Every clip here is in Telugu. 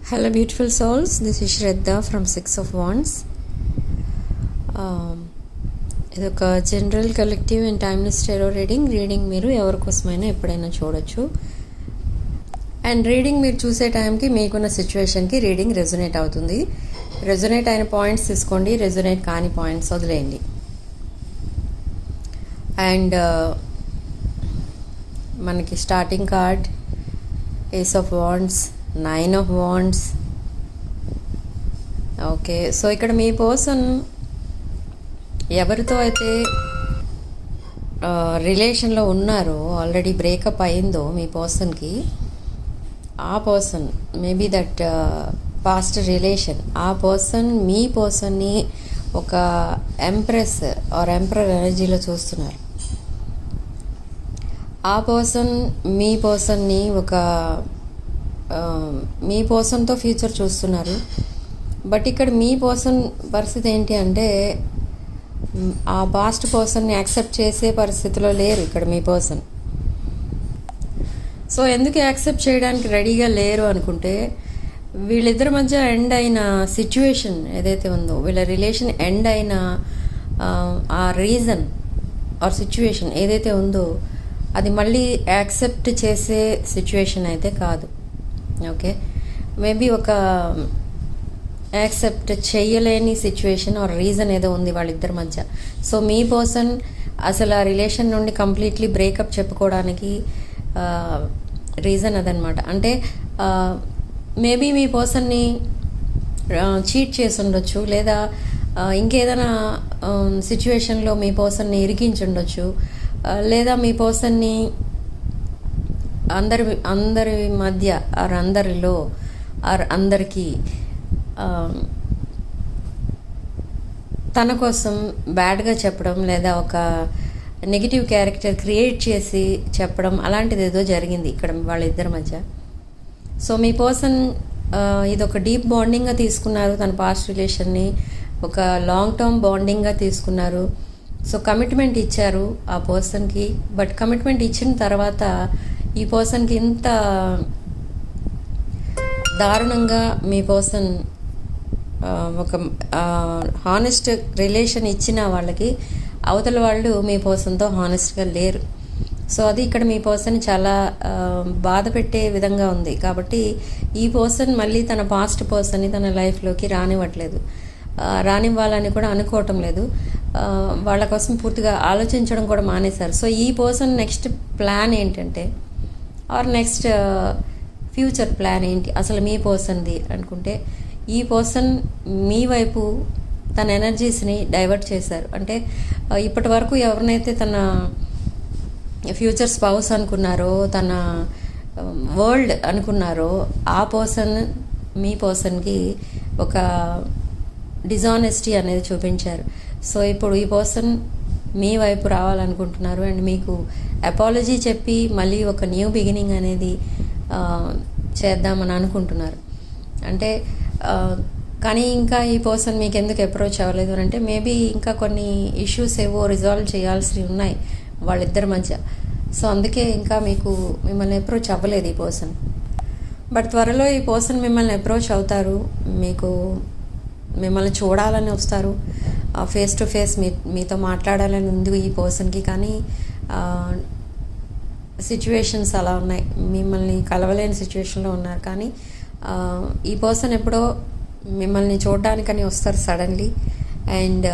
Hello, beautiful souls. This is Shraddha from Six of Wands. ఇది ఒక general collective and timeless tarot reading మీరు ఎవరికోసమైనా ఎప్పుడైనా చూడొచ్చు. అండ్ రీడింగ్ మీరు చూసే టైంకి మీకున్న సిచ్యువేషన్కి రీడింగ్ రెజొనేట్ అవుతుంది. రెజొనేట్ అయిన పాయింట్స్ తీసుకోండి, రెజొనేట్ కాని పాయింట్స్ వదిలేయండి. అండ్ మనకి starting card ace of wands, 9 of Wands. Okay, so ఇక్కడ మీ పర్సన్ ఎవరితో అయితే రిలేషన్లో ఉన్నారో, ఆల్రెడీ బ్రేకప్ అయిందో మీ పర్సన్కి, ఆ person maybe that past relation, ఆ పర్సన్ మీ పర్సన్ని ఒక ఎంప్రెస్ ఆర్ ఎంపరర్ ఎనర్జీలో చూస్తున్నారు. ఆ పర్సన్ మీ పర్సన్ని ఒక మీ పర్సన్తో ఫ్యూచర్ చూస్తున్నారు. బట్ ఇక్కడ మీ పర్సన్ పరిస్థితి ఏంటి అంటే, ఆ పాస్ట్ పర్సన్ని యాక్సెప్ట్ చేసే పరిస్థితిలో లేరు ఇక్కడ మీ పర్సన్. సో ఎందుకు యాక్సెప్ట్ చేయడానికి రెడీగా లేరు అనుకుంటే, వీళ్ళిద్దరి మధ్య ఎండ్ అయిన సిచ్యువేషన్ ఏదైతే ఉందో, వీళ్ళ రిలేషన్ ఎండ్ అయిన ఆ రీజన్ ఆర్ సిచ్యువేషన్ ఏదైతే ఉందో, అది మళ్ళీ యాక్సెప్ట్ చేసే సిచ్యువేషన్ అయితే కాదు. ఓకే, మేబీ ఒక యాక్సెప్ట్ చేయలేని సిచ్యువేషన్ ఆర్ రీజన్ ఏదో ఉంది వాళ్ళిద్దరి మధ్య. సో మీ పర్సన్ అసలు ఆ రిలేషన్ నుండి కంప్లీట్లీ బ్రేకప్ చెప్పుకోవడానికి రీజన్ అదనమాట. అంటే మేబీ మీ పర్సన్ని చీట్ చేసి ఉండొచ్చు, లేదా ఇంకేదైనా సిచ్యువేషన్లో మీ పర్సన్ని ఇరికించి ఉండొచ్చు, లేదా మీ పర్సన్ని అందరి మధ్య ఆర్ అందరిలో ఆర్ అందరికీ తన కోసం బ్యాడ్గా చెప్పడం, లేదా ఒక నెగిటివ్ క్యారెక్టర్ క్రియేట్ చేసి చెప్పడం, అలాంటిది ఏదో జరిగింది ఇక్కడ వాళ్ళిద్దరి మధ్య. సో మీ పర్సన్ ఇది ఒక డీప్ బాండింగ్గా తీసుకున్నారు, తన పాస్ట్ రిలేషన్ని ఒక లాంగ్ టర్మ్ బాండింగ్గా తీసుకున్నారు. సో కమిట్మెంట్ ఇచ్చారు ఆ పర్సన్కి. బట్ కమిట్మెంట్ ఇచ్చిన తర్వాత ఈ పర్సన్కి ఇంత దారుణంగా మీ పర్సన్ ఒక హానెస్ట్ రిలేషన్ ఇచ్చిన వాళ్ళకి అవతల వాళ్ళు మీ పర్సన్తో హానెస్ట్గా లేరు. సో అది ఇక్కడ మీ పర్సన్ చాలా బాధ పెట్టే విధంగా ఉంది. కాబట్టి ఈ పర్సన్ మళ్ళీ తన పాస్ట్ పర్సన్ని తన లైఫ్లోకి రానివ్వాలని కూడా అనుకోవటం లేదు. వాళ్ళ కోసం పూర్తిగా ఆలోచించడం కూడా మానేశారు. సో ఈ పర్సన్ నెక్స్ట్ ప్లాన్ ఏంటంటే, ఆర్ నెక్స్ట్ ఫ్యూచర్ ప్లాన్ ఏంటి అసలు మీ పర్సన్ది అనుకుంటే, ఈ పర్సన్ మీ వైపు తన ఎనర్జీస్ని డైవర్ట్ చేశారు. అంటే ఇప్పటి వరకు ఎవరినైతే తన ఫ్యూచర్ స్పౌస్ అనుకున్నారో, తన వరల్డ్ అనుకున్నారో, ఆ పర్సన్ మీ పర్సన్కి ఒక డిజానెస్టీ అనేది చూపించారు. సో ఇప్పుడు ఈ పర్సన్ మీ వైపు రావాలనుకుంటున్నారు అండ్ మీకు అపాలజీ చెప్పి మళ్ళీ ఒక న్యూ బిగినింగ్ అనేది చేద్దామని అనుకుంటున్నారు. అంటే కానీ ఇంకా ఈ పర్సన్ మీకు ఎందుకు అప్రోచ్ అవ్వలేదు అని అంటే, మేబీ ఇంకా కొన్ని ఇష్యూస్ ఏవో రిజాల్వ్ చేయాల్సి ఉన్నాయి వాళ్ళిద్దరి మధ్య. సో అందుకే ఇంకా మిమ్మల్ని అప్రోచ్ అవ్వలేదు ఈ పర్సన్. బట్ త్వరలో ఈ పర్సన్ మిమ్మల్ని అప్రోచ్ అవుతారు, మిమ్మల్ని చూడాలని వస్తారు, ఫేస్ టు ఫేస్ మీతో మాట్లాడాలని ఉంది ఈ పర్సన్కి. కానీ సిచ్యువేషన్స్ అలా ఉన్నాయి, మిమ్మల్ని కలవలేని సిచ్యువేషన్లో ఉన్నారు. కానీ ఈ పర్సన్ ఎప్పుడో మిమ్మల్ని చూడడానికని వస్తారు సడన్లీ. అండ్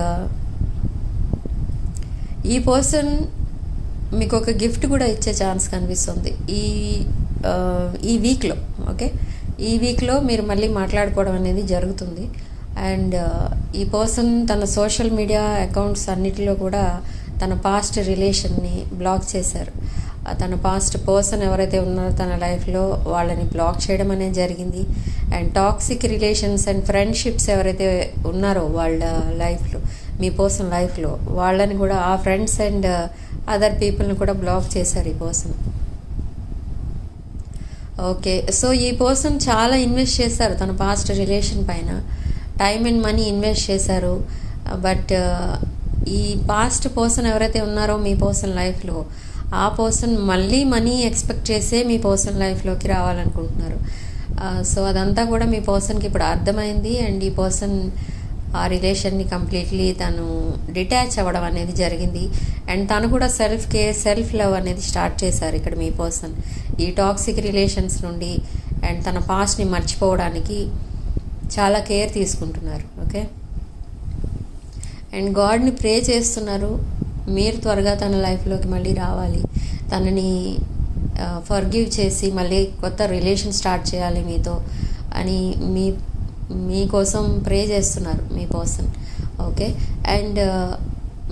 ఈ పర్సన్ మీకు ఒక గిఫ్ట్ కూడా ఇచ్చే ఛాన్స్ కనిపిస్తుంది ఈ వీక్లో. ఓకే, ఈ వీక్లో మీరు మళ్ళీ మాట్లాడుకోవడం అనేది జరుగుతుంది. అండ్ ఈ పర్సన్ తన సోషల్ మీడియా అకౌంట్స్ అన్నిటిలో కూడా తన పాస్ట్ రిలేషన్ని బ్లాక్ చేశారు. తన పాస్ట్ పర్సన్ ఎవరైతే ఉన్నారో తన లైఫ్లో వాళ్ళని బ్లాక్ చేయడం అనేది జరిగింది. And toxic relations and friendships ఎవరైతే ఉన్నారో వాళ్ళ లైఫ్లో, మీ పర్సన్ లైఫ్లో, వాళ్ళని కూడా ఆ ఫ్రెండ్స్ అండ్ అదర్ పీపుల్ని కూడా బ్లాక్ చేశారు ఈ పర్సన్. ఓకే, సో ఈ పర్సన్ చాలా ఇన్వెస్ట్ చేశారు తన పాస్ట్ రిలేషన్ పైన, టైం అండ్ మనీ ఇన్వెస్ట్ చేశారు. బట్ ఈ పాస్ట్ పర్సన్ ఎవరైతే ఉన్నారో మీ పర్సన్ లైఫ్లో, ఆ పర్సన్ మళ్ళీ మనీ ఎక్స్పెక్ట్ చేసే మీ పర్సన్ లైఫ్లోకి రావాలనుకుంటున్నారు. సో అదంతా కూడా మీ పర్సన్కి ఇప్పుడు అర్థమైంది. అండ్ ఈ పర్సన్ ఆ రిలేషన్ని కంప్లీట్లీ తను డిటాచ్ అవ్వడం అనేది జరిగింది. అండ్ తను కూడా సెల్ఫ్ కేర్, సెల్ఫ్ లవ్ అనేది స్టార్ట్ చేశారు ఇక్కడ మీ పర్సన్ ఈ టాక్సిక్ రిలేషన్స్ నుండి. అండ్ తన పాస్ట్ని మర్చిపోవడానికి చాలా కేర్ తీసుకుంటున్నారు. ఓకే, అండ్ గాడ్ని ప్రే చేస్తున్నారు మీరు త్వరగా తన లైఫ్లోకి మళ్ళీ రావాలి, తనని ఫర్గివ్ చేసి మళ్ళీ కొత్త రిలేషన్ స్టార్ట్ చేయాలి మీతో అని మీకోసం ప్రే చేస్తున్నారు మీ పర్సన్. ఓకే, అండ్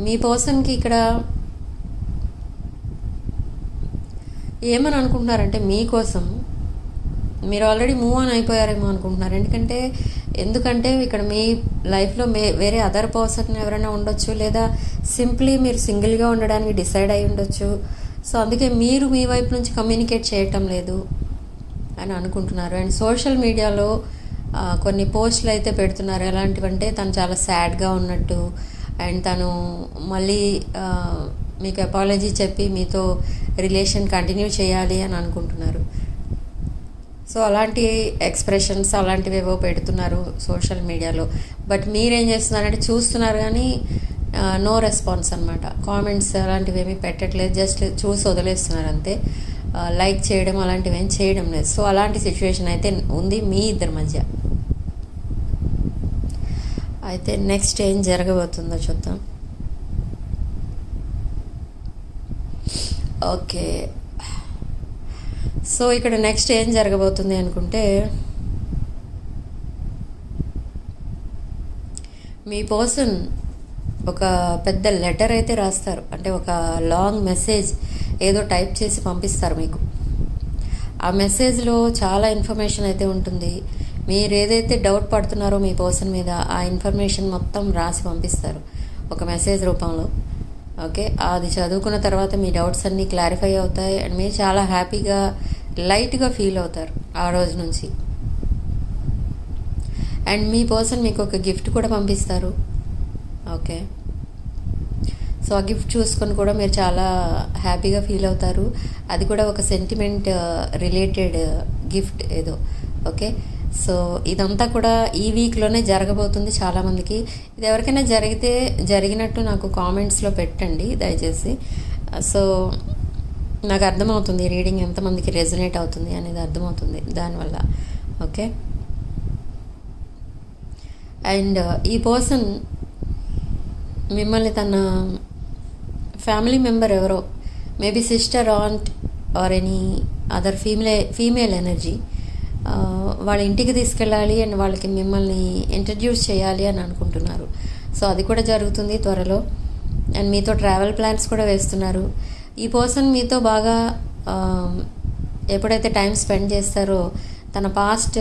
మీ పర్సన్కి ఇక్కడ ఏమని అనుకుంటున్నారంటే మీకోసం మీరు ఆల్రెడీ మూవ్ ఆన్ అయిపోయారేమో అనుకుంటున్నారు. ఎందుకంటే ఇక్కడ మీ లైఫ్లో వేరే అదర్ పర్సన్ ఎవరైనా ఉండొచ్చు, లేదా సింప్లీ మీరు సింగిల్గా ఉండడానికి డిసైడ్ అయి ఉండొచ్చు. సో అందుకే మీరు మీ వైపు నుంచి కమ్యూనికేట్ చేయటం లేదు అని అనుకుంటున్నారు. అండ్ సోషల్ మీడియాలో కొన్ని పోస్టులు అయితే పెడుతున్నారు. ఎలాంటివంటే తను చాలా సాడ్గా ఉన్నట్టు, అండ్ తను మళ్ళీ మీకు అపాలజీ చెప్పి మీతో రిలేషన్ కంటిన్యూ చేయాలి అని అనుకుంటున్నారు. సో అలాంటి ఎక్స్ప్రెషన్స్ అలాంటివి ఏవో పెడుతున్నారు సోషల్ మీడియాలో. బట్ మీరేం చేస్తున్నారంటే చూస్తున్నారు కానీ నో రెస్పాన్స్ అనమాట. కామెంట్స్ అలాంటివి ఏమీ పెట్టట్లేదు, జస్ట్ చూసి వదిలేస్తున్నారు అంతే. లైక్ చేయడం అలాంటివి ఏం చేయడం లేదు. సో అలాంటి సిచ్యువేషన్ అయితే ఉంది మీ ఇద్దరి మధ్య. అయితే నెక్స్ట్ ఏం జరగబోతుందో చూద్దాం. ఓకే, సో ఇక్కడ నెక్స్ట్ ఏం జరగబోతుంది అనుకుంటే, మీ పర్సన్ ఒక పెద్ద లెటర్ అయితే రాస్తారు. అంటే ఒక లాంగ్ మెసేజ్ ఏదో టైప్ చేసి పంపిస్తారు మీకు. ఆ మెసేజ్లో చాలా ఇన్ఫర్మేషన్ అయితే ఉంటుంది. మీరు ఏదైతే డౌట్ పడుతున్నారో మీ పర్సన్ మీద ఆ ఇన్ఫర్మేషన్ మొత్తం రాసి పంపిస్తారు ఒక మెసేజ్ రూపంలో. ఓకే, అది చదువుకున్న తర్వాత మీ డౌట్స్ అన్నీ క్లారిఫై అవుతాయి. అండ్ మీరు చాలా హ్యాపీగా లైట్గా ఫీల్ అవుతారు ఆ రోజు నుంచి. అండ్ మీ పర్సన్ మీకు ఒక గిఫ్ట్ కూడా పంపిస్తారు. ఓకే, సో ఆ గిఫ్ట్ చూసుకొని కూడా మీరు చాలా హ్యాపీగా ఫీల్ అవుతారు. అది కూడా ఒక సెంటిమెంట్ రిలేటెడ్ గిఫ్ట్ ఏదో. ఓకే, సో ఇదంతా కూడా ఈ వీక్లోనే జరగబోతుంది చాలామందికి. ఇది ఎవరికైనా జరిగినట్టు నాకు కామెంట్స్లో పెట్టండి దయచేసి. సో నాకు అర్థమవుతుంది రీడింగ్ ఎంతమందికి రెజొనేట్ అవుతుంది అనేది అర్థమవుతుంది దానివల్ల. ఓకే, అండ్ ఈ పర్సన్ మిమ్మల్ని తన ఫ్యామిలీ మెంబర్ ఎవరో, maybe sister, aunt or any other female energy వాళ్ళ ఇంటికి తీసుకెళ్ళాలి అండ్ వాళ్ళకి మిమ్మల్ని ఇంట్రడ్యూస్ చేయాలి అని అనుకుంటున్నారు. సో అది కూడా జరుగుతుంది త్వరలో. అండ్ మీతో ట్రావెల్ ప్లాన్స్ కూడా వేస్తున్నారు. ఈ పర్సన్ మీతో బాగా ఎప్పుడైతే టైం స్పెండ్ చేస్తారో తన పాస్ట్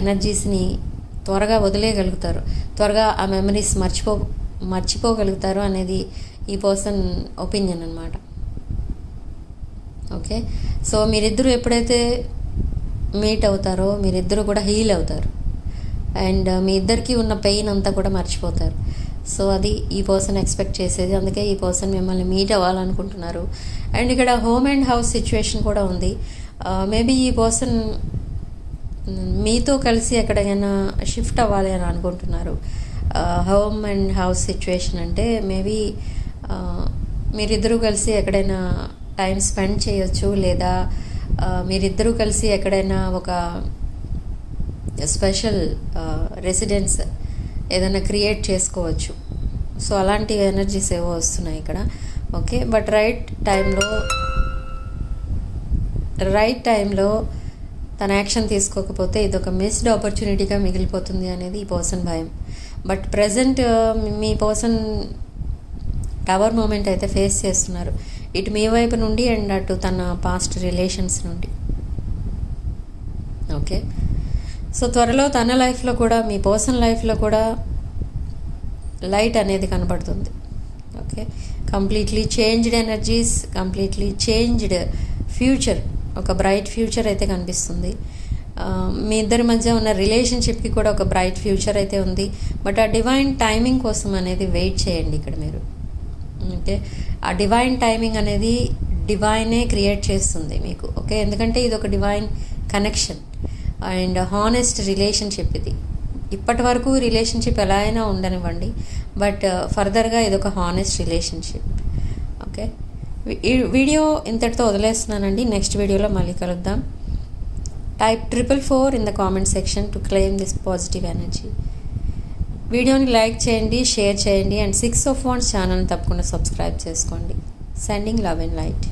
ఎనర్జీస్ని త్వరగా వదిలేయగలుగుతారు, త్వరగా ఆ మెమరీస్ మర్చిపోగలుగుతారు అనేది ఈ పర్సన్ ఒపీనియన్ అనమాట. ఓకే, సో మీరిద్దరూ ఎప్పుడైతే మీట్ అవుతారో మీరిద్దరూ కూడా హీల్ అవుతారు అండ్ మీ ఇద్దరికి ఉన్న పెయిన్ అంతా కూడా మర్చిపోతారు. సో అది ఈ పర్సన్ ఎక్స్పెక్ట్ చేసేది. అందుకే ఈ పర్సన్ మిమ్మల్ని మీట్ అవ్వాలనుకుంటున్నారు. అండ్ ఇక్కడ హోమ్ అండ్ హౌస్ సిచ్యువేషన్ కూడా ఉంది. మేబీ ఈ పర్సన్ మీతో కలిసి ఎక్కడికైనా షిఫ్ట్ అవ్వాలి అని అనుకుంటున్నారు. హోమ్ అండ్ హౌస్ సిచ్యువేషన్ అంటే మేబీ మీరిద్దరూ కలిసి ఎక్కడైనా టైం స్పెండ్ చేయొచ్చు, లేదా మీరిద్దరూ కలిసి ఎక్కడైనా ఒక స్పెషల్ రెసిడెన్స్ ఏదైనా క్రియేట్ చేసుకోవచ్చు. సో అలాంటి ఎనర్జీస్ ఏవో వస్తున్నాయి ఇక్కడ. ఓకే, బట్ రైట్ టైంలో తన యాక్షన్ తీసుకోకపోతే ఇది ఒక మిస్డ్ ఆపర్చునిటీగా మిగిలిపోతుంది అనేది ఈ పర్సన్ భయం. బట్ ప్రజెంట్ మీ పర్సన్ టవర్ మూమెంట్ అయితే ఫేస్ చేస్తున్నారు, ఇటు మీ వైపు నుండి అండ్ అటు తన పాస్ట్ రిలేషన్స్ నుండి. ఓకే, సో త్వరలో తన లైఫ్లో కూడా మీ పర్సన్ లైఫ్లో కూడా లైట్ అనేది కనపడుతుంది. Okay, completely changed energies, completely changed future, ఒక బ్రైట్ ఫ్యూచర్ అయితే కనిపిస్తుంది. మీ ఇద్దరి మధ్య ఉన్న రిలేషన్షిప్కి కూడా ఒక బ్రైట్ ఫ్యూచర్ అయితే ఉంది. బట్ ఆ డివైన్ టైమింగ్ కోసం అనేది వెయిట్ చేయండి ఇక్కడ మీరు. అంటే ఆ డివైన్ టైమింగ్ అనేది డివైనే క్రియేట్ చేస్తుంది మీకు. ఓకే, ఎందుకంటే ఇది ఒక divine connection. And honest relationship ఇది. ఇప్పటి వరకు రిలేషన్షిప్ ఎలా అయినా ఉండనివ్వండి, బట్ ఫర్దర్గా ఇదొక హానెస్ట్ రిలేషన్షిప్. ఓకే, ఈ వీడియో ఇంతటితో వదిలేస్తున్నానండి. నెక్స్ట్ వీడియోలో మళ్ళీ కలుద్దాం. Type 444 in the comment section to claim this positive energy. వీడియోని లైక్ చేయండి, షేర్ చేయండి, అండ్ 6 of Wands ఛానల్ని తప్పకుండా సబ్స్క్రైబ్ చేసుకోండి. Sending love and light.